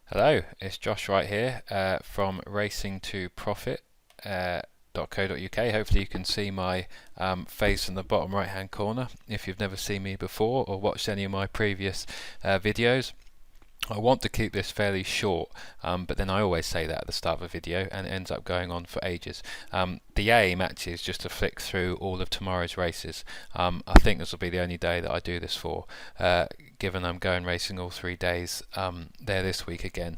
Hello, it's Josh right here from racingtoprofit.co.uk. Hopefully you can see my face in the bottom right hand corner if you've never seen me before or watched any of my previous videos. I want to keep this fairly short, but then I always say that at the start of a video and it ends up going on for ages. The aim actually is just to flick through all of tomorrow's races. I think this will be the only day that I do this for, given I'm going racing all 3 days there this week again.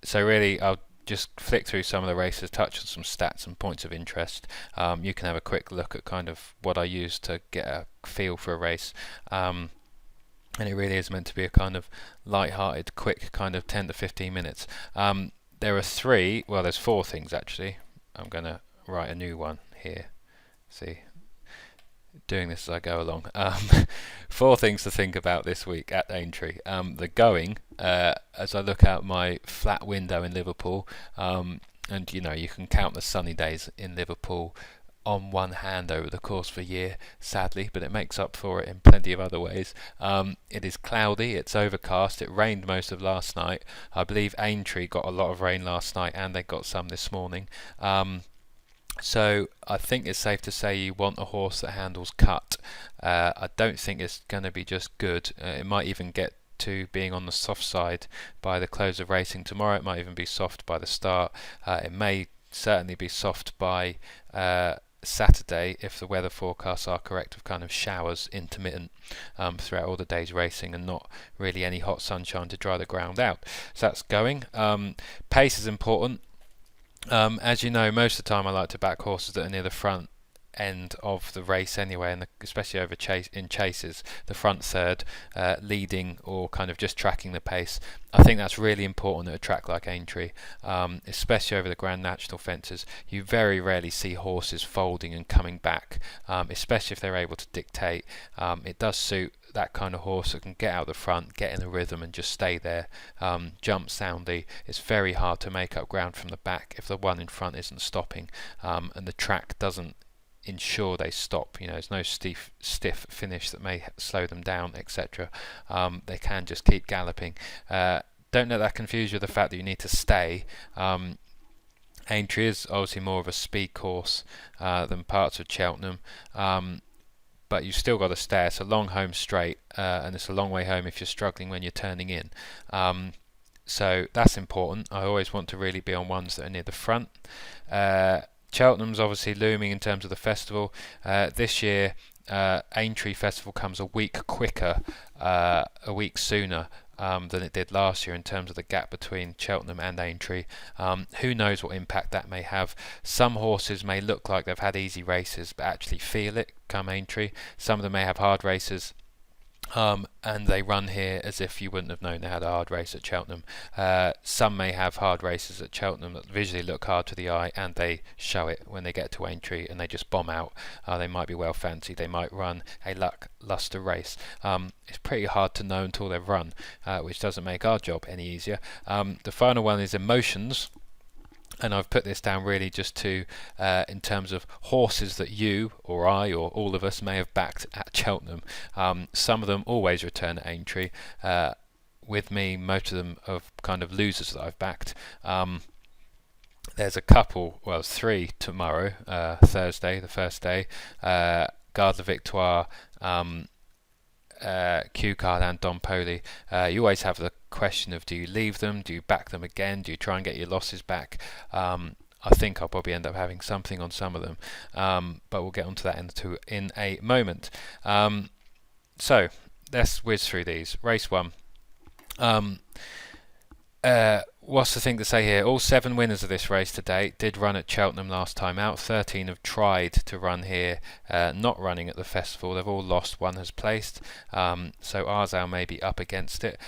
So really I'll just flick through some of the races, touch on some stats and points of interest. You can have a quick look at kind of what I use to get a feel for a race. And it really is meant to be a kind of light-hearted, quick kind of 10 to 15 minutes. There are there's four things actually. I'm going to write a new one here. See, doing this as I go along. Four things to think about this week at Aintree. The going, as I look out my flat window in Liverpool, and you can count the sunny days in Liverpool on one hand over the course of a year, sadly, but it makes up for it in plenty of other ways. It is cloudy, it's overcast, it rained most of last night. I believe Aintree got a lot of rain last night and they got some this morning. So I think it's safe to say you want a horse that handles cut. I don't think it's going to be just good. It might even get to being on the soft side by the close of racing tomorrow. It might even be soft by the start. It may certainly be soft by Saturday if the weather forecasts are correct, of kind of showers intermittent throughout all the day's racing and not really any hot sunshine to dry the ground out. So that's going. Pace is important. As you know, most of the time I like to back horses that are near the front end of the race anyway, and especially over chases, the front third, leading or kind of just tracking the pace. I think that's really important at a track like Aintree, especially over the Grand National fences. You very rarely see horses folding and coming back, especially if they're able to dictate. It does suit that kind of horse that can get out the front, get in a rhythm and just stay there, jump soundly. It's very hard to make up ground from the back if the one in front isn't stopping, and the track doesn't ensure they stop. There's no stiff finish that may slow them down, etc. They can just keep galloping. Don't let that confuse you with the fact that you need to stay. Aintree is obviously more of a speed course than parts of Cheltenham, but you've still got to stay. It's a long home straight, and it's a long way home if you're struggling when you're turning in. So that's important. I always want to really be on ones that are near the front. Cheltenham's obviously looming in terms of the festival. This year, Aintree Festival comes a week quicker, a week sooner than it did last year in terms of the gap between Cheltenham and Aintree. Who knows what impact that may have. Some horses may look like they've had easy races but actually feel it come Aintree. Some of them may have hard races, and they run here as if you wouldn't have known they had a hard race at Cheltenham. Some may have hard races at Cheltenham that visually look hard to the eye, and they show it when they get to Aintree and they just bomb out. They might be well fancied, they might run a lacklustre race. It's pretty hard to know until they've run, which doesn't make our job any easier. The final one is emotions. And I've put this down really just to, in terms of horses that you or I or all of us may have backed at Cheltenham. Some of them always return at Aintree. With me, most of them are kind of losers that I've backed. There's a couple, three tomorrow, Thursday, the first day. Garde la Victoire, Q Card and Don Poli. You always have the question of, do you leave them, do you back them again, do you try and get your losses back? I think I'll probably end up having something on some of them, but we'll get onto that in a moment. So let's whiz through these. Race 1. What's the thing to say here? All 7 winners of this race to date did run at Cheltenham last time out. 13 have tried to run here, not running at the festival. They've all lost. 1 has placed. So Arzal may be up against it.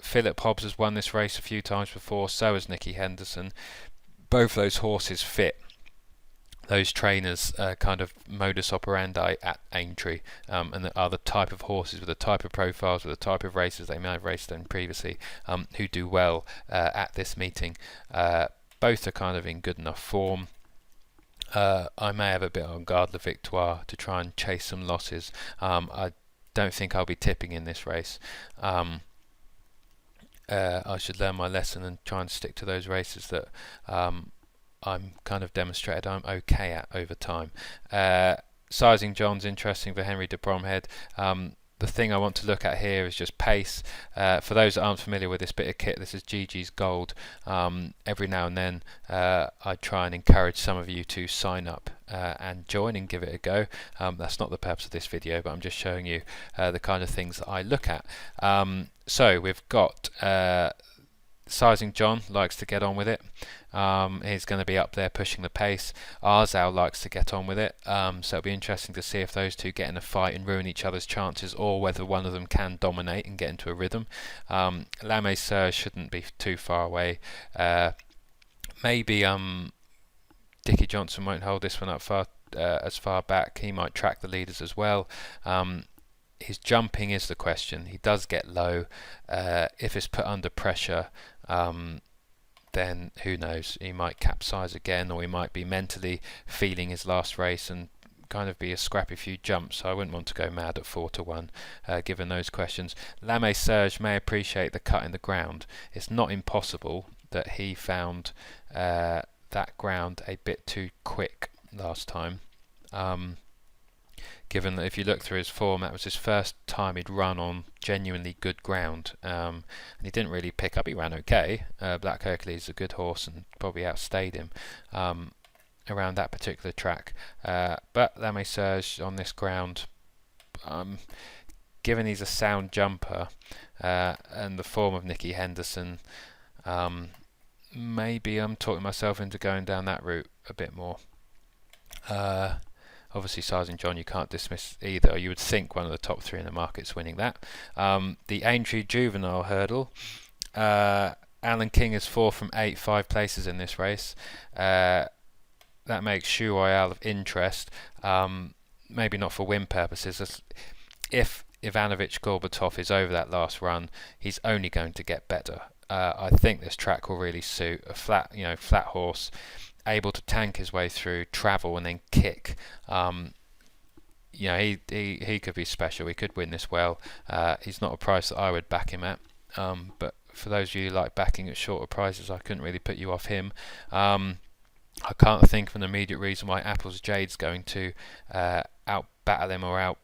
Philip Hobbs has won this race a few times before. So has Nicky Henderson. Both those horses fit those trainers' kind of modus operandi at Aintree, and are the type of horses with the type of profiles, with the type of races they may have raced in previously, who do well at this meeting. Both are kind of in good enough form. I may have a bit on Garde la Victoire to try and chase some losses. I don't think I'll be tipping in this race. I should learn my lesson and try and stick to those races that I'm kind of demonstrated I'm okay at over time. Sizing John's interesting for Henry de Bromhead. The thing I want to look at here is just pace. For those that aren't familiar with this bit of kit, this is GG's Gold. Every now and then I try and encourage some of you to sign up and join and give it a go. That's not the purpose of this video, but I'm just showing you the kind of things that I look at. So we've got Sizing John likes to get on with it. He's going to be up there pushing the pace. Arzal likes to get on with it, so it'll be interesting to see if those two get in a fight and ruin each other's chances, or whether one of them can dominate and get into a rhythm. Lame Serge shouldn't be too far away. Maybe Dickie Johnson won't hold this one up as far back. He might track the leaders as well. His jumping is the question. He does get low. If it's put under pressure, then who knows, he might capsize again, or he might be mentally feeling his last race and kind of be a scrappy few jumps. So I wouldn't want to go mad at 4-1 given those questions. Lame Serge may appreciate the cut in the ground. It's not impossible that he found that ground a bit too quick last time, given that if you look through his form, that was his first time he'd run on genuinely good ground, and he didn't really pick up. He ran okay. Black Hercules is a good horse and probably outstayed him around that particular track, but Lame Serge on this ground, given he's a sound jumper and the form of Nicky Henderson, maybe I'm talking myself into going down that route a bit more. Obviously, Sizing John you can't dismiss either. You would think one of the top three in the market's winning that. The Aintree Juvenile hurdle, Alan King is 4 from 8, 5 places in this race. That makes Shoe Royale of interest, maybe not for win purposes. If Ivanovic Gorbatov is over that last run, he's only going to get better. I think this track will really suit a flat horse, able to tank his way through, travel, and then kick. He could be special. He could win this well. He's not a price that I would back him at, but for those of you who like backing at shorter prices, I couldn't really put you off him. I can't think of an immediate reason why Apple's Jade's going to out battle him or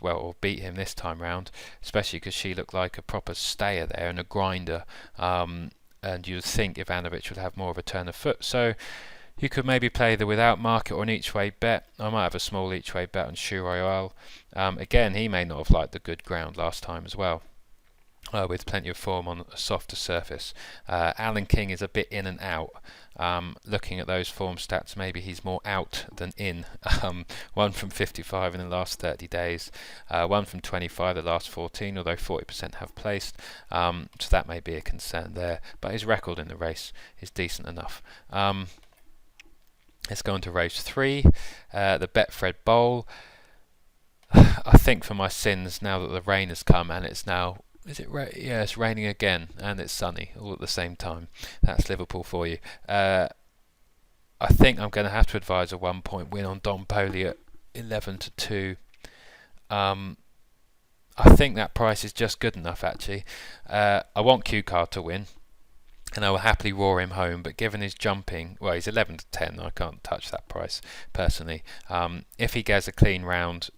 or beat him this time round, especially because she looked like a proper stayer there and a grinder. And you'd think Ivanovic would have more of a turn of foot. So you could maybe play the without market or an each way bet. I might have a small each way bet on Shoe Royale. Again, he may not have liked the good ground last time as well, with plenty of form on a softer surface. Alan King is a bit in and out. Looking at those form stats, maybe he's more out than in. 1 from 55 in the last 30 days, 1 from 25 the last 14, although 40% have placed, so that may be a concern there, but his record in the race is decent enough. Let's go on to race 3, the Betfred Bowl. I think for my sins, now that the rain has come and it's now, it's raining again and it's sunny all at the same time. That's Liverpool for you. I think I'm going to have to advise a 1-point win on Don Poli at 11-2. I think that price is just good enough, actually. I want Q-Card to win, and I will happily roar him home, but given his jumping, well, he's 11-10, I can't touch that price personally. If he gets a clean round,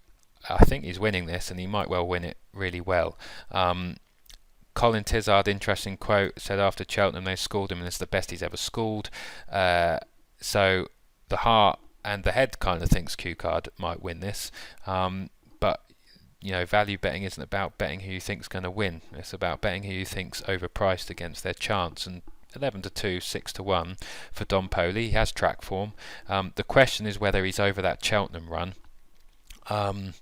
I think he's winning this, and he might well win it really well. Colin Tizard, interesting quote, said after Cheltenham they schooled him and it's the best he's ever schooled. So the heart and the head kind of thinks Q-Card might win this, but value betting isn't about betting who you think's going to win. It's about betting who you think's overpriced against their chance, and 11-2, 6-1 for Don Poli. He has track form. The question is whether he's over that Cheltenham run. The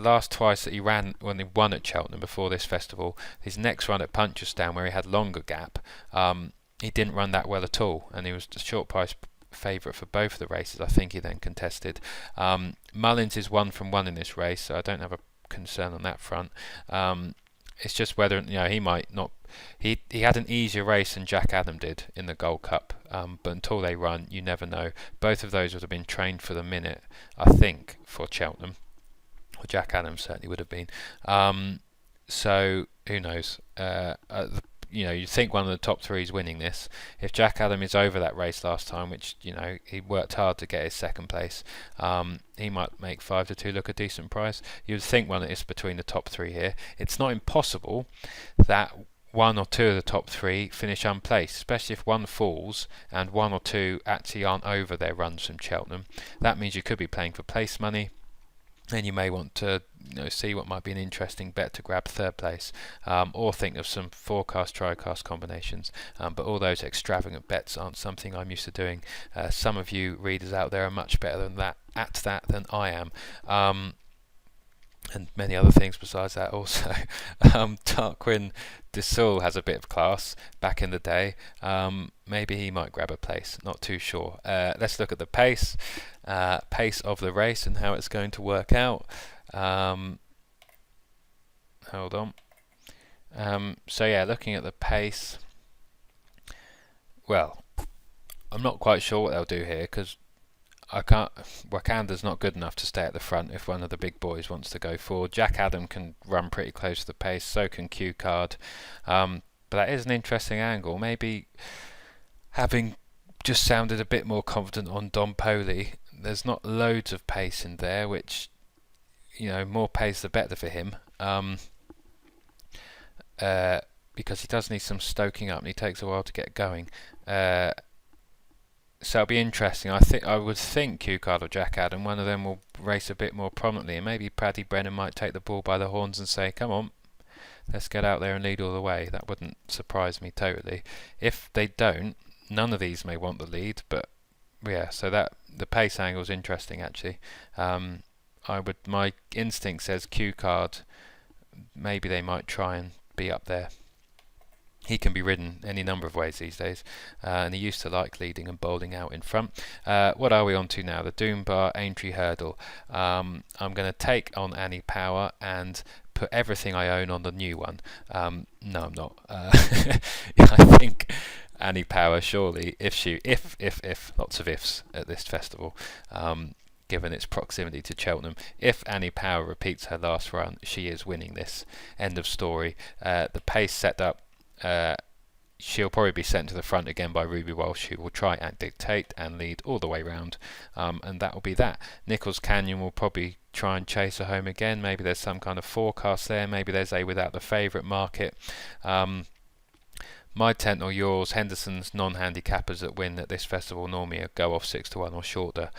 last twice that he ran when he won at Cheltenham before this festival, his next run at Punchestown where he had longer gap, he didn't run that well at all, and he was a short price favourite for both of the races. I think he then contested. Mullins is 1 from 1 in this race, so I don't have a concern on that front. It's just whether he might not. He had an easier race than Jack Adam did in the Gold Cup, but until they run, you never know. Both of those would have been trained for the minute, I think, for Cheltenham. Or Jack Adams certainly would have been. So who knows? You'd think one of the top three is winning this. If Jack Adam is over that race last time, which he worked hard to get his second place, he might make 5-2 look a decent price. You'd think one is between the top three here. It's not impossible that one or two of the top three finish unplaced, especially if one falls and one or two actually aren't over their runs from Cheltenham. That means you could be playing for place money, and you may want to see what might be an interesting bet to grab third place, or think of some forecast tricast combinations, but all those extravagant bets aren't something I'm used to doing. Some of you readers out there are much better at that than I am, and many other things besides that also. Tarquin de Sul has a bit of class back in the day. Maybe he might grab a place, not too sure. Let's look at the pace of the race and how it's going to work out. Hold on. So yeah, looking at the pace, well, I'm not quite sure what they'll do here, because Wakanda's not good enough to stay at the front if one of the big boys wants to go forward. Jack Adam can run pretty close to the pace, so can Q Card. But that is an interesting angle. Maybe having just sounded a bit more confident on Don Poli, there's not loads of pace in there, which, more pace the better for him. Because he does need some stoking up and he takes a while to get going. So it'll be interesting. I would think Q Card or Jack Adam, one of them will race a bit more prominently, and maybe Paddy Brennan might take the bull by the horns and say, come on, let's get out there and lead all the way. That wouldn't surprise me totally. If they don't, none of these may want the lead, but yeah, so that the pace angle is interesting actually. My instinct says Q Card, maybe they might try and be up there. He can be ridden any number of ways these days, and he used to like leading and bowling out in front. What are we on to now? The Doombar Aintree Hurdle. I'm going to take on Annie Power and put everything I own on the new one. No, I'm not. I think Annie Power, surely, if lots of ifs at this festival, given its proximity to Cheltenham, if Annie Power repeats her last run, she is winning this. End of story. The pace set up, she'll probably be sent to the front again by Ruby Walsh, who will try and dictate and lead all the way round, and that will be that. Nichols Canyon will probably try and chase her home again. Maybe there's some kind of forecast there. Maybe there's a without the favourite market. My tent or yours, Henderson's non-handicappers that win at this festival normally go off 6-1 or shorter.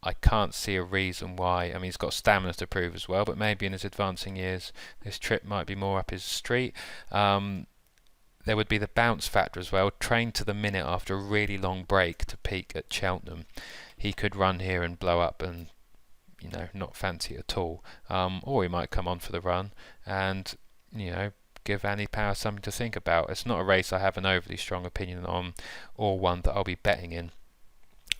I can't see a reason why. I mean, he's got stamina to prove as well, but maybe in his advancing years this trip might be more up his street. There would be the bounce factor as well. Trained to the minute after a really long break to peak at Cheltenham. He could run here and blow up and not fancy at all. Or he might come on for the run and give Annie Power something to think about. It's not a race I have an overly strong opinion on, or one that I'll be betting in.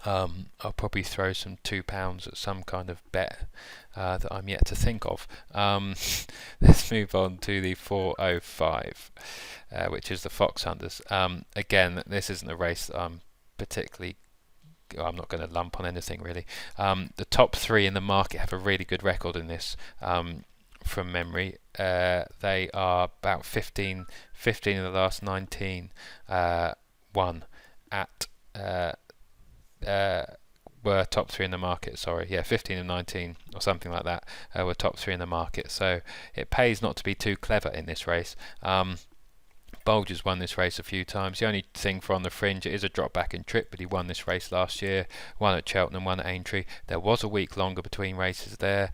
I'll probably throw some £2 at some kind of bet that I'm yet to think of. Let's move on to the 405, which is the Foxhunters. Again, this isn't a race that I'm particularly... I'm not going to lump on anything really. The top three in the market have a really good record in this, from memory. They are about 15 of the last 19 won at... were top three in the market, 15 and 19 or something like that were top three in the market, so it pays not to be too clever in this race. Bulger's won this race a few times. The only thing for on the fringe, it is a drop back in trip, but he won this race last year, one at Cheltenham, one at Aintree. There was a week longer between races there.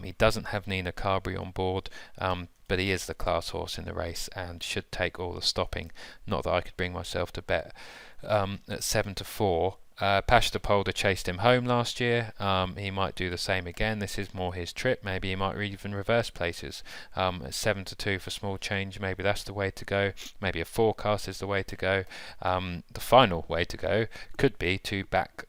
He doesn't have Nina Carberry on board, but he is the class horse in the race and should take all the stopping. Not that I could bring myself to bet at 7-4. Pashta Polder chased him home last year. He might do the same again. This is more his trip. Maybe he might even reverse places. At 7-2 for small change, maybe that's the way to go. Maybe a forecast is the way to go. The final way to go could be to back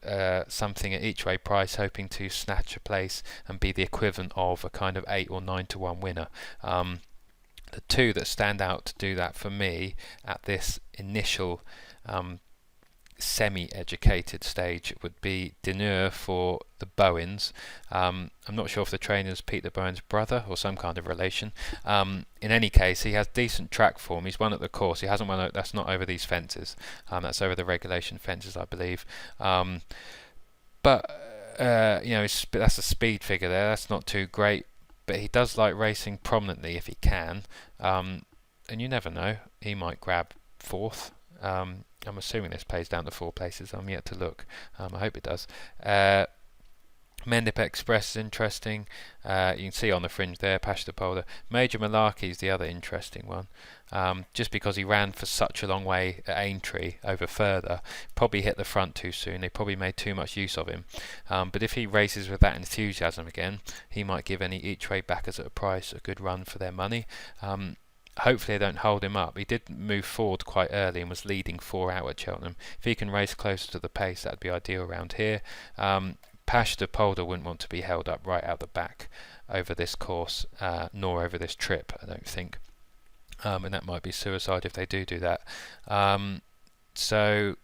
something at each way price, hoping to snatch a place and be the equivalent of a kind of 8 or 9-1 winner. The two that stand out to do that for me at this initial semi-educated stage would be Deneur for the Bowens. I'm not sure if the trainer's Peter Bowen's brother or some kind of relation. In any case, he has decent track form. He's won at the course. He hasn't won. That's not over these fences. That's over the regulation fences, I believe. But that's a speed figure there. That's not too great. But he does like racing prominently if he can. And you never know. He might grab fourth. I'm assuming this pays down to 4 places. I'm yet to look. I hope it does. Mendip Express is interesting. You can see on the fringe there, Pashta Polder. Major Malarkey is the other interesting one. Just because he ran for such a long way at Aintree over further, probably hit the front too soon. They probably made too much use of him. But if he races with that enthusiasm again, he might give any each way backers at a price a good run for their money. Hopefully they don't hold him up. He did move forward quite early and was leading 4 out at Cheltenham. If he can race closer to the pace, that'd be ideal around here. Pashta Polder wouldn't want to be held up right out the back over this course, nor over this trip, I don't think. And that might be suicide if they do that. So,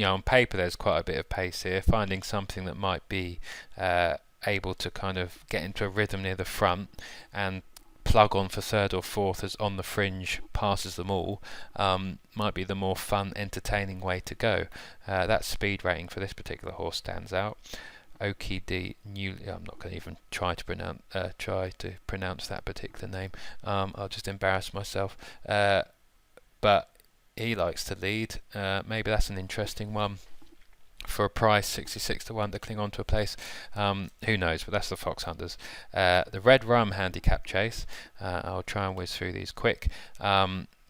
on paper there's quite a bit of pace here. Finding something that might be able to kind of get into a rhythm near the front and plug on for third or fourth as on the fringe passes them all might be the more fun, entertaining way to go. That speed rating for this particular horse stands out. Okidi Newly. I'm not going to even try to pronounce that particular name. I'll just embarrass myself. But he likes to lead. Maybe that's an interesting one. For a price 66 to 1 to cling on to a place, who knows, but that's the Foxhunters. The Red Rum handicap chase, I'll try and whiz through these quick.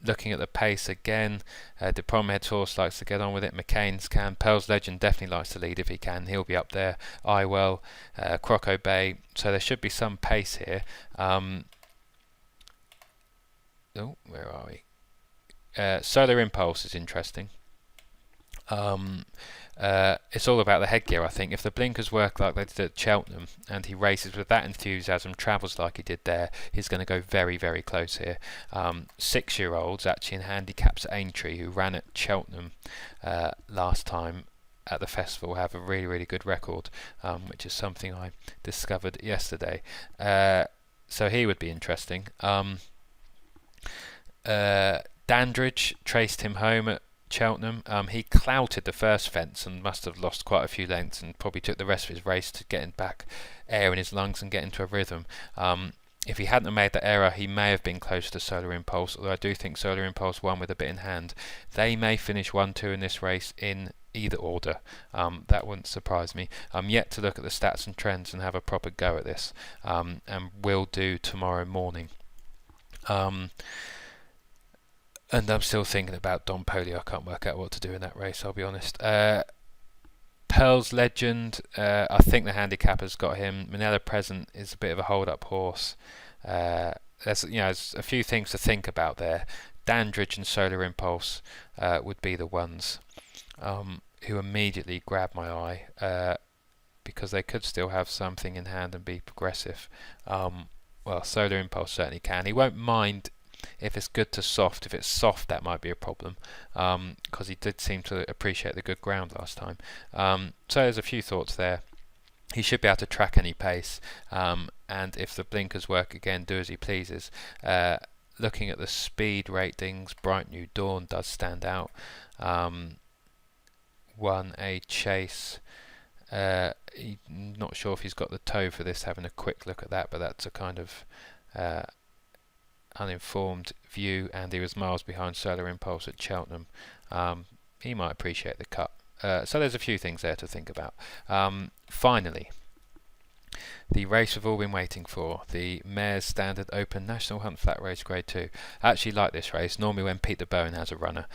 Looking at the pace again, De Promhead's horse likes to get on with it. McCain's can. Pearl's Legend definitely likes to lead if he can. He'll be up there. Iwell, Croco Bay. So there should be some pace here. Where are we? Solar Impulse is interesting. It's all about the headgear, I think. If the blinkers work like they did at Cheltenham and he races with that enthusiasm, travels like he did there, he's going to go very, very close here. 6-year-olds actually in handicaps at Aintree who ran at Cheltenham last time at the festival have a really, really good record, which is something I discovered yesterday. So he would be interesting. Dandridge traced him home at Cheltenham. He clouted the first fence and must have lost quite a few lengths and probably took the rest of his race to get back air in his lungs and get into a rhythm. If he hadn't made that error, he may have been close to Solar Impulse, although I do think Solar Impulse won with a bit in hand. They may finish 1-2 in this race in either order. That wouldn't surprise me. I'm yet to look at the stats and trends and have a proper go at this, and will do tomorrow morning. And I'm still thinking about Don Polio. I can't work out what to do in that race, I'll be honest. Pearl's Legend, I think the handicapper's got him. Manila Present is a bit of a hold-up horse. There's a few things to think about there. Dandridge and Solar Impulse would be the ones who immediately grab my eye, because they could still have something in hand and be progressive. Well, Solar Impulse certainly can. He won't mind if it's good to soft. If it's soft, that might be a problem, because he did seem to appreciate the good ground last time. So there's a few thoughts there. He should be able to track any pace, and if the blinkers work again, do as he pleases. Looking at the speed ratings, Bright New Dawn does stand out. Won a chase. Not sure if he's got the toe for this, having a quick look at that, but that's a kind of uninformed view, and he was miles behind Solar Impulse at Cheltenham. He might appreciate the cut. So there's a few things there to think about. Finally, the race we've all been waiting for, the Mares Standard Open National Hunt Flat Race Grade 2. I actually like this race, normally when Peter Bowen has a runner,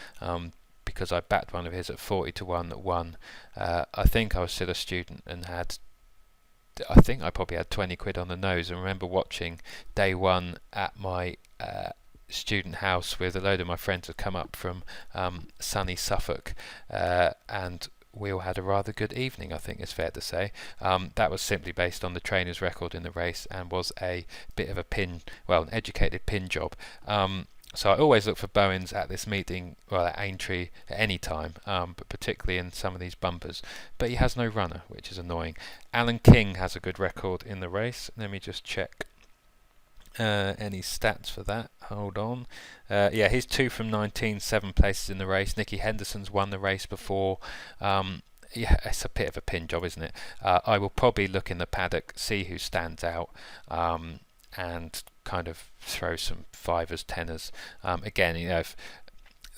because I backed one of his at 40 to 1 that won. I think I was still a student and I think I probably had 20 quid on the nose, and remember watching day one at my student house with a load of my friends had come up from sunny Suffolk, and we all had a rather good evening, I think it's fair to say. That was simply based on the trainer's record in the race and was a bit of an educated pin job. So I always look for Bowens at this meeting, well, at Aintree at any time, but particularly in some of these bumpers. But he has no runner, which is annoying. Alan King has a good record in the race. Let me just check any stats for that. Hold on. Yeah, he's 2 from 19, 7 places in the race. Nicky Henderson's won the race before. Yeah, it's a bit of a pin job, isn't it? I will probably look in the paddock, see who stands out, and kind of throw some fivers, tenors. Again, if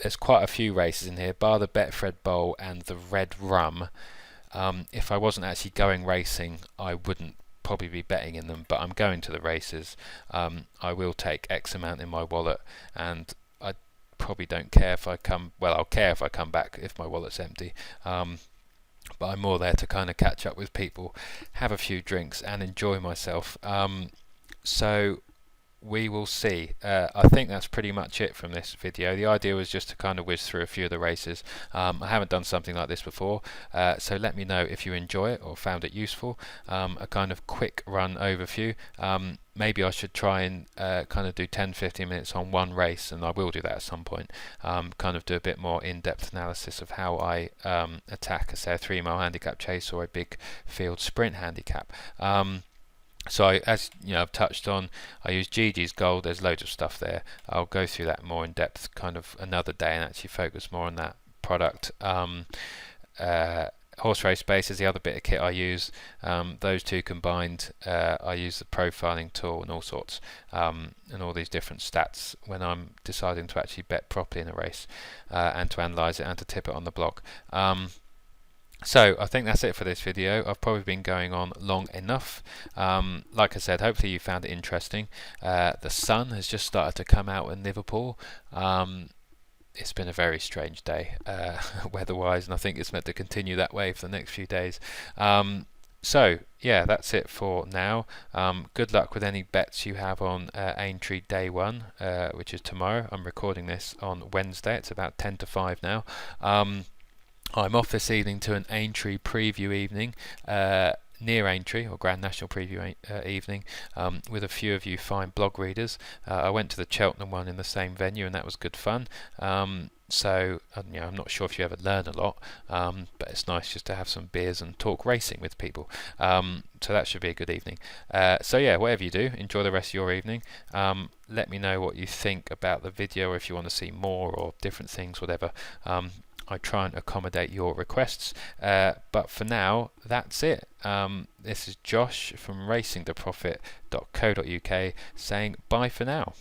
there's quite a few races in here, bar the Betfred Bowl and the Red Rum. If I wasn't actually going racing, I wouldn't probably be betting in them, but I'm going to the races. I will take X amount in my wallet, and I probably don't care if I come, well, I'll care if I come back if my wallet's empty. But I'm more there to kind of catch up with people, have a few drinks and enjoy myself. So we will see. I think that's pretty much it from this video. The idea was just to kind of whiz through a few of the races. I haven't done something like this before, so let me know if you enjoy it or found it useful. A kind of quick run overview. Maybe I should try and kind of do 10-15 minutes on one race, and I will do that at some point. Kind of do a bit more in-depth analysis of how I attack, say, a 3-mile handicap chase or a big field sprint handicap. So as you know, I've touched on, I use Gigi's Gold. There's loads of stuff there. I'll go through that more in depth kind of another day and actually focus more on that product. Horse Race Base is the other bit of kit I use. Those two combined, I use the profiling tool and all sorts, and all these different stats when I'm deciding to actually bet properly in a race, and to analyse it and to tip it on the blog. So I think that's it for this video. I've probably been going on long enough. Like I said, hopefully you found it interesting. The sun has just started to come out in Liverpool. It's been a very strange day weather-wise, and I think it's meant to continue that way for the next few days. So yeah, that's it for now. Good luck with any bets you have on Aintree Day 1, which is tomorrow. I'm recording this on Wednesday. It's about 10 to 5 now. I'm off this evening to an Aintree preview evening near Aintree, or Grand National preview evening, with a few of you fine blog readers. I went to the Cheltenham one in the same venue, and that was good fun. So you know, I'm not sure if you ever learn a lot, but it's nice just to have some beers and talk racing with people. So that should be a good evening. So yeah, whatever you do, enjoy the rest of your evening. Let me know what you think about the video, or if you want to see more or different things, whatever. I try and accommodate your requests, but for now that's it. This is Josh from racingtoprofit.co.uk saying bye for now.